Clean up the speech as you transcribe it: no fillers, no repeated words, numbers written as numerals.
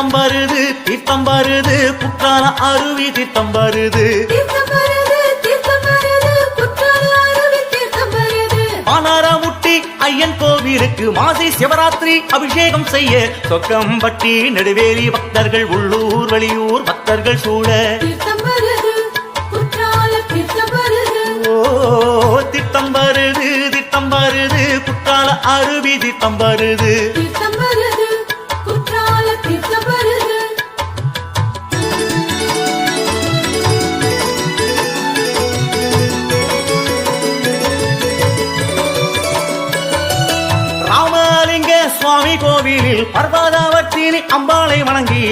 தீர்த்தம் வருது தீர்த்தம் வருது குற்றால அருவி தீர்த்தம் வருது பானாரமுட்டி ஐயன் கோவிலுக்கு மாசி சிவராத்திரி அபிஷேகம் செய்ய சொக்கம்பட்டி நெடுவேலி பக்தர்கள் உள்ளூர் வெளியூர் பக்தர்கள் சூழ திட்டம் வருது திட்டம் வருது குற்றால அருவி திட்டம் வருது ராமலிங்க சுவாமி கோவிலில் பர்வதாவர்த்தினி அம்பாளை வணங்கி